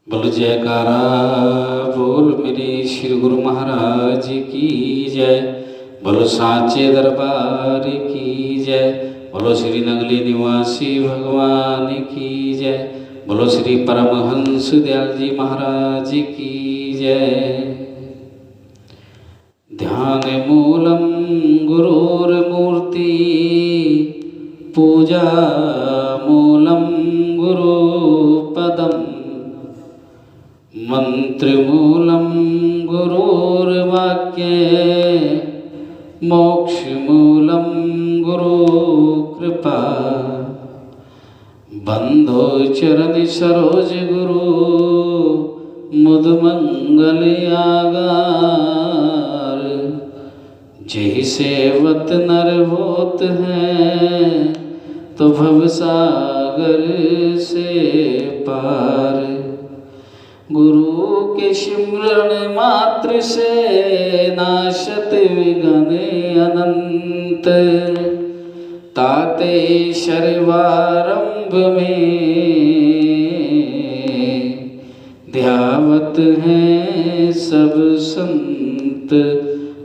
बोल जयकारा बोल मेरे श्री गुरु महाराज की जय। बोलो साचे दरबार की जय। बोलो श्री नगली निवासी भगवान की जय। बोलो श्री परमहंस दयाल जी महाराज की जय। ध्यान मूलम गुरुर्मूर्ति पूजा मूलम गुरुपदम मंत्रमूलं गुरुर्वाक्ये मोक्षमूलं गुरुकृपा बंधो चरण सरोज गुरु मुदमंगल आगार। जय सेवत नर होत हैं तो भवसागर से पार। गुरु के सिमरण मात्र से नाशत विघ्न अनंत। ताते शर्वारंभ में ध्यावत हैं सब संत।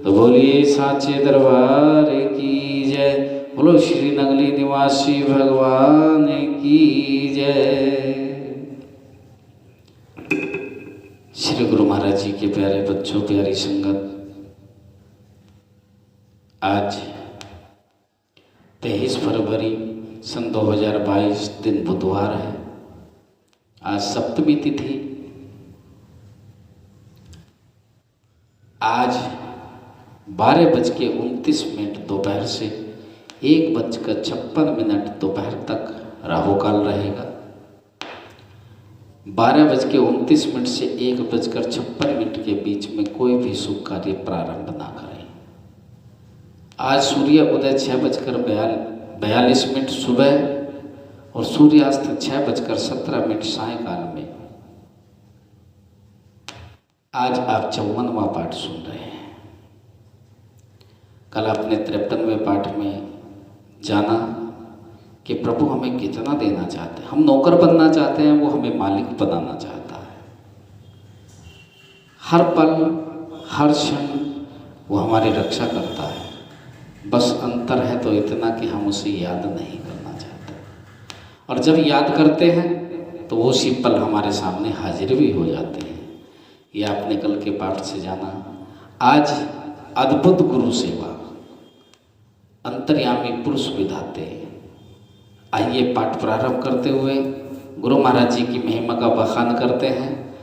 तो बोलिए साचे दरबार की जय। बोलो श्री नगली निवासी भगवान की जय। श्री गुरु महाराज जी के प्यारे बच्चों, प्यारी संगत, आज 23 फरवरी सन 2022 दिन बुधवार है। आज सप्तमी तिथि। आज 12:29 दोपहर से 1:56 दोपहर तक राहुकाल रहेगा। 12:29 से 1:56 के बीच में कोई भी शुभ कार्य प्रारंभ ना करें। आज सूर्य उदय 6:42 सुबह और सूर्यास्त 6:17 सायकाल में। आज आप 54वां पाठ सुन रहे हैं। कल आपने 53वें पाठ में जाना कि प्रभु हमें कितना देना चाहते हैं। हम नौकर बनना चाहते हैं, वो हमें मालिक बनाना चाहता है। हर पल हर क्षण वो हमारी रक्षा करता है। बस अंतर है तो इतना कि हम उसे याद नहीं करना चाहते, और जब याद करते हैं तो वो उसी पल हमारे सामने हाजिर भी हो जाते हैं। ये आपने कल के पाठ से जाना। आज अद्भुत गुरु सेवा, अंतर्यामी पुरुष विधाते। आइए पाठ प्रारंभ करते हुए गुरु महाराज जी की महिमा का बखान करते हैं।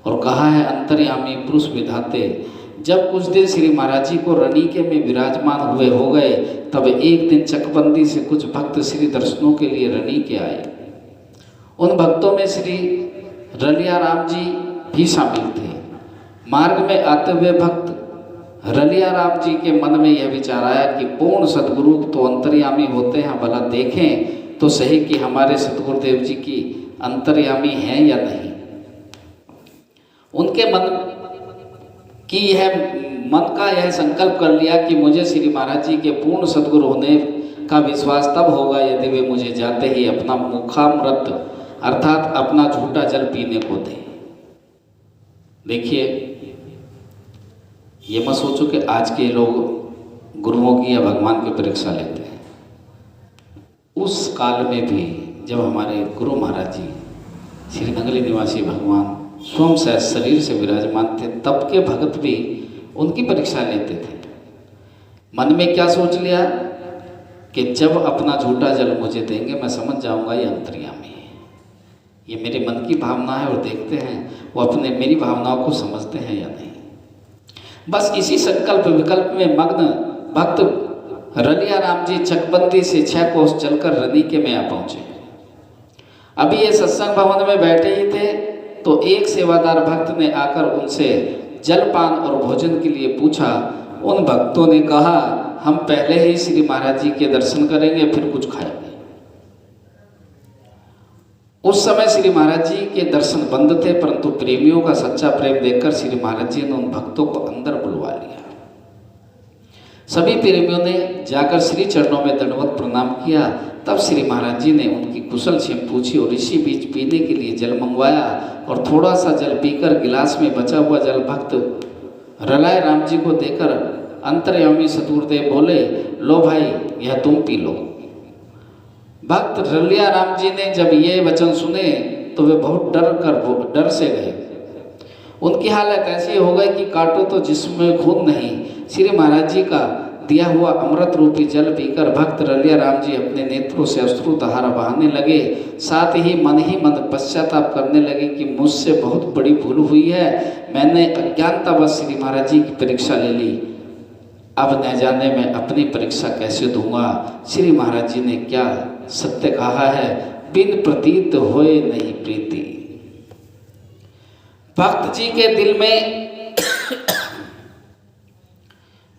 और कहा है अंतर्यामी पुरुष विधाते। जब कुछ दिन श्री महाराज जी को रनिके में विराजमान हुए हो गए, तब एक दिन चकबंदी से कुछ भक्त श्री दर्शनों के लिए रनिके आए। उन भक्तों में श्री रलिया राम जी भी शामिल थे। मार्ग में आते हुए भक्त रलिया राम जी के मन में यह विचार आया कि पूर्ण सदगुरु तो अंतर्यामी होते हैं, भला देखें तो सही कि हमारे सतगुरुदेव जी की अंतर्यामी हैं या नहीं। उनके मन का यह संकल्प कर लिया कि मुझे श्री महाराज जी के पूर्ण सतगुरु होने का विश्वास तब होगा यदि वे मुझे जाते ही अपना मुखामृत अर्थात अपना झूठा जल पीने को दें। देखिए, ये मत सोचो कि आज के लोग गुरुओं की या भगवान की परीक्षा लेते हैं। उस काल में भी जब हमारे गुरु महाराज जी श्री नगली निवासी भगवान स्वयं से शरीर से विराजमान थे, तब के भगत भी उनकी परीक्षा लेते थे। मन में क्या सोच लिया कि जब अपना झूठा जल मुझे देंगे मैं समझ जाऊंगा ये अंतर्यामी है। ये मेरे मन की भावना है, और देखते हैं वो अपने मेरी भावनाओं को समझते हैं या नहीं। बस इसी संकल्प विकल्प में मग्न भक्त रलिया राम जी चकबंदी से 6 कोस चलकर रनिके में आ पहुंचे। अभी ये सत्संग भवन में बैठे ही थे तो एक सेवादार भक्त ने आकर उनसे जलपान और भोजन के लिए पूछा। उन भक्तों ने कहा, हम पहले ही श्री महाराज जी के दर्शन करेंगे, फिर कुछ खाएंगे। उस समय श्री महाराज जी के दर्शन बंद थे, परंतु प्रेमियों का सच्चा प्रेम देखकर श्री महाराज जी ने उन भक्तों को अंदर बुलवा लिया। सभी प्रेमियों ने जाकर श्री चरणों में दंडवत प्रणाम किया। तब श्री महाराज जी ने उनकी कुशल क्षेम पूछी और ऋषि बीच पीने के लिए जल मंगवाया और थोड़ा सा जल पीकर गिलास में बचा हुआ जल भक्त रलाय राम जी को देकर अंतर्यामी सतगुरुदेव बोले, लो भाई यह तुम पी लो। भक्त रलिया राम जी ने जब ये वचन सुने तो वे बहुत डर से गए। उनकी हालत ऐसी हो गई कि काटो तो जिसमें खून नहीं। श्री महाराज जी का दिया हुआ अमृत रूपी जल पीकर भक्त रलिया राम जी अपने नेत्रों से अश्रु धारा बहाने लगे। साथ ही मन पश्चाताप करने लगे कि मुझसे बहुत बड़ी भूल हुई है, मैंने अज्ञानतावश श्री महाराज जी की परीक्षा ले ली। अब न जाने मैं अपनी परीक्षा कैसे दूंगा। श्री महाराज जी ने क्या सत्य कहा है, बिन प्रतीत होए नहीं प्रीति। भक्त जी के दिल में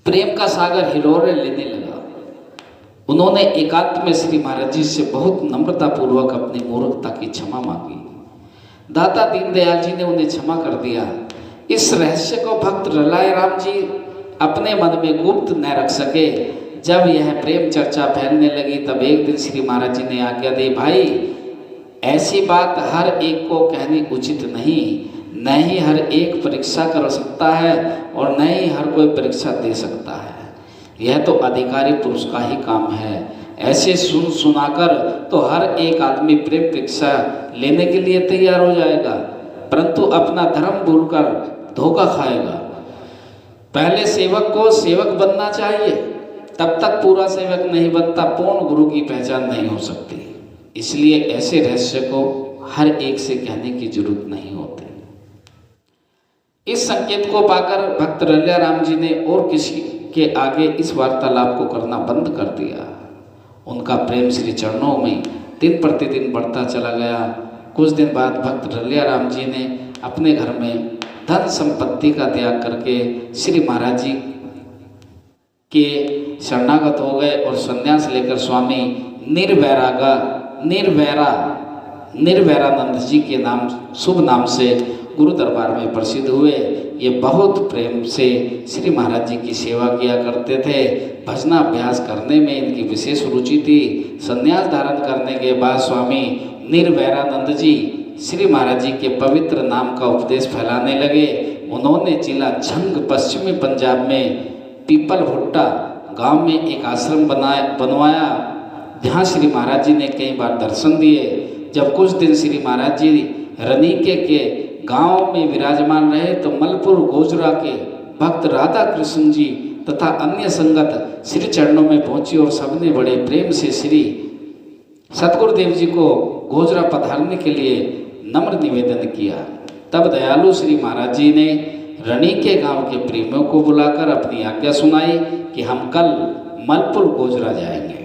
प्रेम का सागर हिलोरे लेने लगा। उन्होंने एकांत में श्री महाराज जी से बहुत नम्रता पूर्वक अपनी मूर्खता की क्षमा मांगी। दाता दीनदयाल जी ने उन्हें क्षमा कर दिया। इस रहस्य को भक्त रलाय राम जी अपने मन में गुप्त न रख सके। जब यह प्रेम चर्चा फैलने लगी तब एक दिन श्री महाराज जी ने आज्ञा दी, भाई ऐसी बात हर एक को कहनी उचित नहीं, न ही हर एक परीक्षा कर सकता है और न ही हर कोई परीक्षा दे सकता है। यह तो अधिकारी पुरुष का ही काम है। ऐसे सुनाकर तो हर एक आदमी प्रेम परीक्षा लेने के लिए तैयार हो जाएगा, परंतु अपना धर्म भूलकर धोखा खाएगा। पहले सेवक को सेवक बनना चाहिए, तब तक पूरा सेवक नहीं बनता, पूर्ण गुरु की पहचान नहीं हो सकती। इसलिए ऐसे रहस्य को हर एक से कहने की जरूरत नहीं होती। इस संकेत को पाकर भक्त रलिया राम जी ने और किसी के आगे इस वार्तालाप को करना बंद कर दिया। उनका प्रेम श्री चरणों में दिन प्रतिदिन बढ़ता चला गया। कुछ दिन बाद भक्त रलिया राम जी ने अपने घर में धन संपत्ति का त्याग करके श्री महाराज जी के शरणागत हो गए और संन्यास लेकर स्वामी निर्वैरानंद जी के नाम शुभ नाम से गुरु दरबार में प्रसिद्ध हुए। ये बहुत प्रेम से श्री महाराज जी की सेवा किया करते थे। भजनाभ्यास करने में इनकी विशेष रुचि थी। संन्यास धारण करने के बाद स्वामी निर्वैरानंद जी श्री महाराज जी के पवित्र नाम का उपदेश फैलाने लगे। उन्होंने जिला झंग पश्चिमी पंजाब में पीपल भुट्टा गांव में एक आश्रम बनवाया, जहाँ श्री महाराज जी ने कई बार दर्शन दिए। जब कुछ दिन श्री महाराज जी रनीके के गांव में विराजमान रहे तो मलपुर गोजरा के भक्त राधा कृष्ण जी तथा अन्य संगत श्री चरणों में पहुंची और सबने बड़े प्रेम से श्री सतगुरुदेव जी को गोजरा पधारने के लिए नम्र निवेदन किया। तब दयालु श्री महाराज जी ने रनीके गांव के प्रेमियों को बुलाकर अपनी आज्ञा सुनाई कि हम कल मलपुर गोजरा जाएंगे।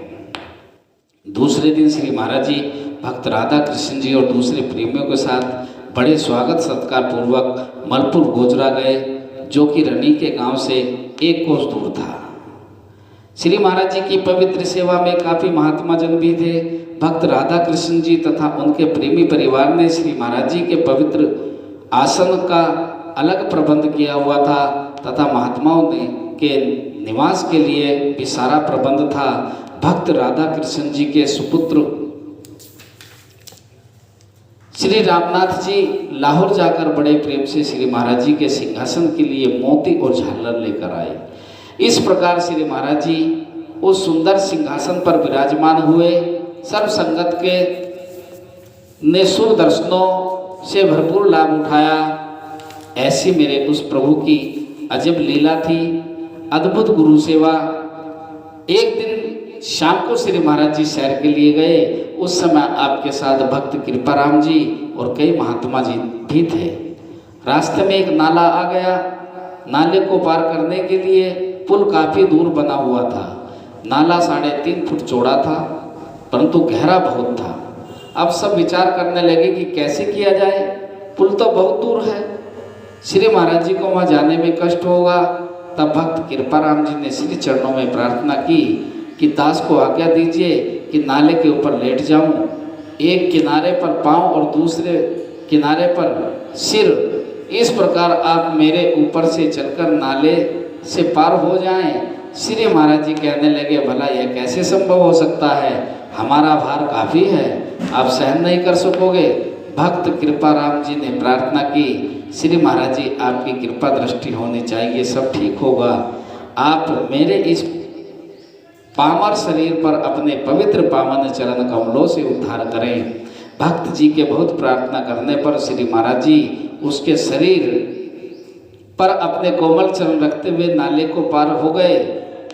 दूसरे दिन श्री महाराज जी भक्त राधा कृष्ण जी और दूसरे प्रेमियों के साथ बड़े स्वागत सत्कार पूर्वक मलपुर गोजरा गए, जो कि रनीके गांव से 1 कोस दूर था। श्री महाराज जी की पवित्र सेवा में काफ़ी महात्मा जन भी थे। भक्त राधा कृष्ण जी तथा उनके प्रेमी परिवार ने श्री महाराज जी के पवित्र आसन का अलग प्रबंध किया हुआ था तथा महात्माओं ने के निवास के लिए भी सारा प्रबंध था। भक्त राधा कृष्ण जी के सुपुत्र श्री रामनाथ जी लाहौर जाकर बड़े प्रेम से श्री महाराज जी के सिंहासन के लिए मोती और झालर लेकर आए। इस प्रकार श्री महाराज जी उस सुंदर सिंहासन पर विराजमान हुए। सर्व संगत के ने शुभ दर्शनों से भरपूर लाभ उठाया। ऐसी मेरे उस प्रभु की अजब लीला थी, अद्भुत गुरु सेवा। एक दिन शाम को श्री महाराज जी सैर के लिए गए। उस समय आपके साथ भक्त कृपाराम जी और कई महात्मा जी भी थे। रास्ते में एक नाला आ गया। नाले को पार करने के लिए पुल काफ़ी दूर बना हुआ था। नाला 3.5 फुट चौड़ा था, परंतु गहरा बहुत था। अब सब विचार करने लगे कि कैसे किया जाए, पुल तो बहुत दूर है, श्री महाराज जी को वहाँ जाने में कष्ट होगा। तब भक्त कृपाराम जी ने श्री चरणों में प्रार्थना की कि दास को आज्ञा दीजिए कि नाले के ऊपर लेट जाऊं, एक किनारे पर पांव और दूसरे किनारे पर सिर, इस प्रकार आप मेरे ऊपर से चलकर नाले से पार हो जाएं श्री महाराज जी कहने लगे, भला यह कैसे संभव हो सकता है, हमारा भार काफ़ी है, आप सहन नहीं कर सकोगे। भक्त कृपाराम जी ने प्रार्थना की, श्री महाराज जी आपकी कृपा दृष्टि होनी चाहिए, सब ठीक होगा। आप मेरे इस पामर शरीर पर अपने पवित्र पावन चरण कमलों से उद्धार करें। भक्त जी के बहुत प्रार्थना करने पर श्री महाराज जी उसके शरीर पर अपने कोमल चरण रखते हुए नाले को पार हो गए।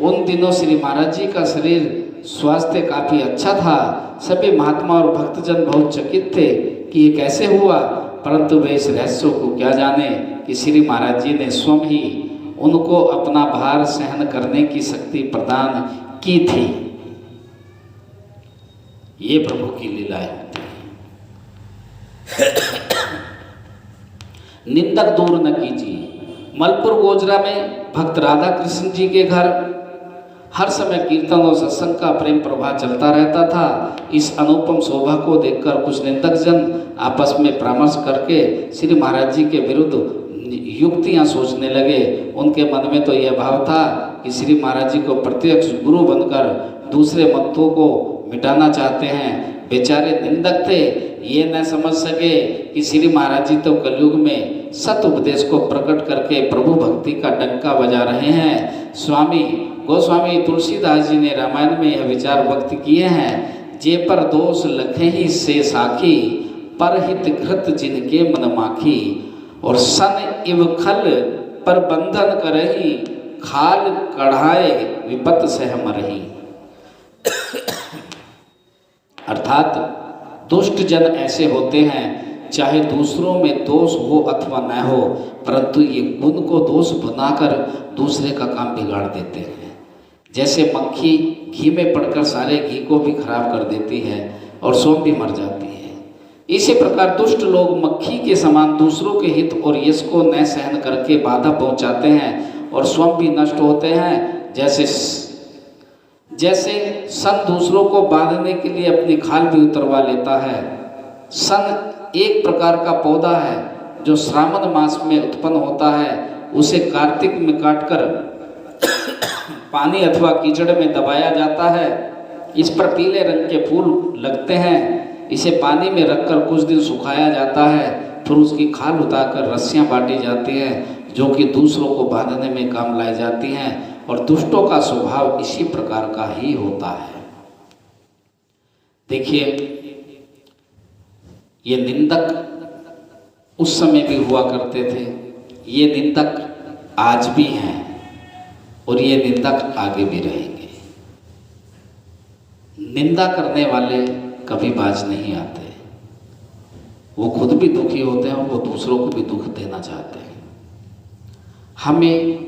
उन दिनों श्री महाराज जी का शरीर स्वास्थ्य काफ़ी अच्छा था। सभी महात्मा और भक्तजन बहुत चकित थे कि ये कैसे हुआ, परंतु वे इस रहस्य को क्या जाने कि श्री महाराज जी ने स्वयं ही उनको अपना भार सहन करने की शक्ति प्रदान की थी। ये प्रभु की लीलाएं होती हैं। निंदक दूर न कीजिए। मलपुर गोजरा में भक्त राधा कृष्ण जी के घर हर समय कीर्तन और सत्संग का प्रेम प्रवाह चलता रहता था। इस अनुपम शोभा को देखकर कुछ निंदक जन आपस में परामर्श करके श्री महाराज जी के विरुद्ध युक्तियां सोचने लगे। उनके मन में तो यह भाव था कि श्री महाराज जी को प्रत्यक्ष गुरु बनकर दूसरे मतों को मिटाना चाहते हैं। बेचारे निंदक थे, ये न समझ सके कि श्री महाराज जी तो कलयुग में सत उपदेश को प्रकट करके प्रभु भक्ति का डंका बजा रहे हैं। स्वामी गोस्वामी तुलसीदास जी ने रामायण में यह विचार व्यक्त किए हैं, जे पर दोष लखे ही से साखी, परहित घृत जिनके मन माखी, और सन इव खल पर बंधन करही, खाल कढ़ाए विपत सह मरही। अर्थात दुष्ट जन ऐसे होते हैं, चाहे दूसरों में दोष हो अथवा न हो, परंतु ये गुण को दोष बनाकर दूसरे का काम बिगाड़ देते हैं। जैसे मक्खी घी में पड़कर सारे घी को भी खराब कर देती है और स्वयं भी मर जाती है। इसी प्रकार दुष्ट लोग मक्खी के समान दूसरों के हित और यश को न सहन करके बाधा पहुंचाते हैं और स्वयं भी नष्ट होते हैं। जैसे सन दूसरों को बांधने के लिए अपनी खाल भी उतरवा लेता है। सन एक प्रकार का पौधा है जो श्रावण मास में उत्पन्न होता है। उसे कार्तिक में काटकर पानी अथवा कीचड़ में दबाया जाता है। इस पर पीले रंग के फूल लगते हैं। इसे पानी में रखकर कुछ दिन सुखाया जाता है, फिर उसकी खाल उतारकर रस्सियां बांटी जाती हैं जो कि दूसरों को बांधने में काम लाई जाती हैं। और दुष्टों का स्वभाव इसी प्रकार का ही होता है। देखिए, ये निंदक उस समय भी हुआ करते थे, ये निंदक आज भी हैं और ये निंदक आगे भी रहेंगे। निंदा करने वाले कभी बाज नहीं आते। वो खुद भी दुखी होते हैं और वो दूसरों को भी दुख देना चाहते हैं। हमें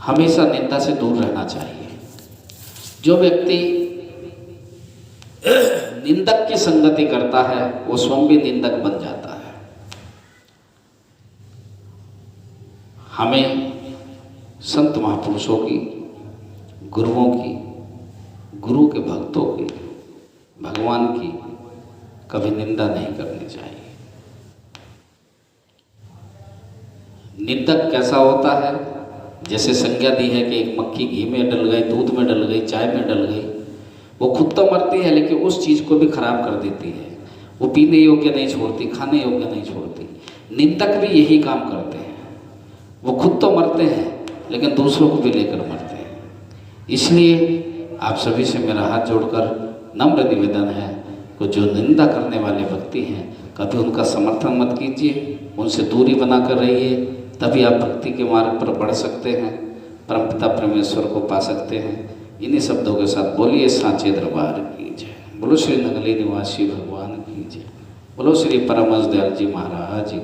हमेशा निंदा से दूर रहना चाहिए। जो व्यक्ति निंदक की संगति करता है वो स्वयं भी निंदक बन जाता है। हमें संत महापुरुषों की, गुरुओं की, गुरु के भक्तों की, भगवान की कभी निंदा नहीं करनी चाहिए। निंदक कैसा होता है? जैसे संज्ञा दी है कि एक मक्खी घी में डल गई, दूध में डल गई, चाय में डल गई, वो खुद तो मरती है लेकिन उस चीज़ को भी खराब कर देती है। वो पीने योग्य नहीं छोड़ती, खाने योग्य नहीं छोड़ती। निंदक भी यही काम करते हैं। वो खुद तो मरते हैं लेकिन दूसरों को भी लेकर मरते हैं। इसलिए आप सभी से मेरा हाथ जोड़कर नम्र निवेदन है कि जो निंदा करने वाले व्यक्ति हैं कभी उनका समर्थन मत कीजिए, उनसे दूरी बनाकर रहिए, तभी आप भक्ति के मार्ग पर बढ़ सकते हैं, परमपिता परमेश्वर को पा सकते हैं। इन्हीं शब्दों के साथ बोलिए सांचे दरबार की जय। बोलो श्री नगली निवासी भगवान की जय। बोलो श्री परमहंस दयाल जी महाराज जी।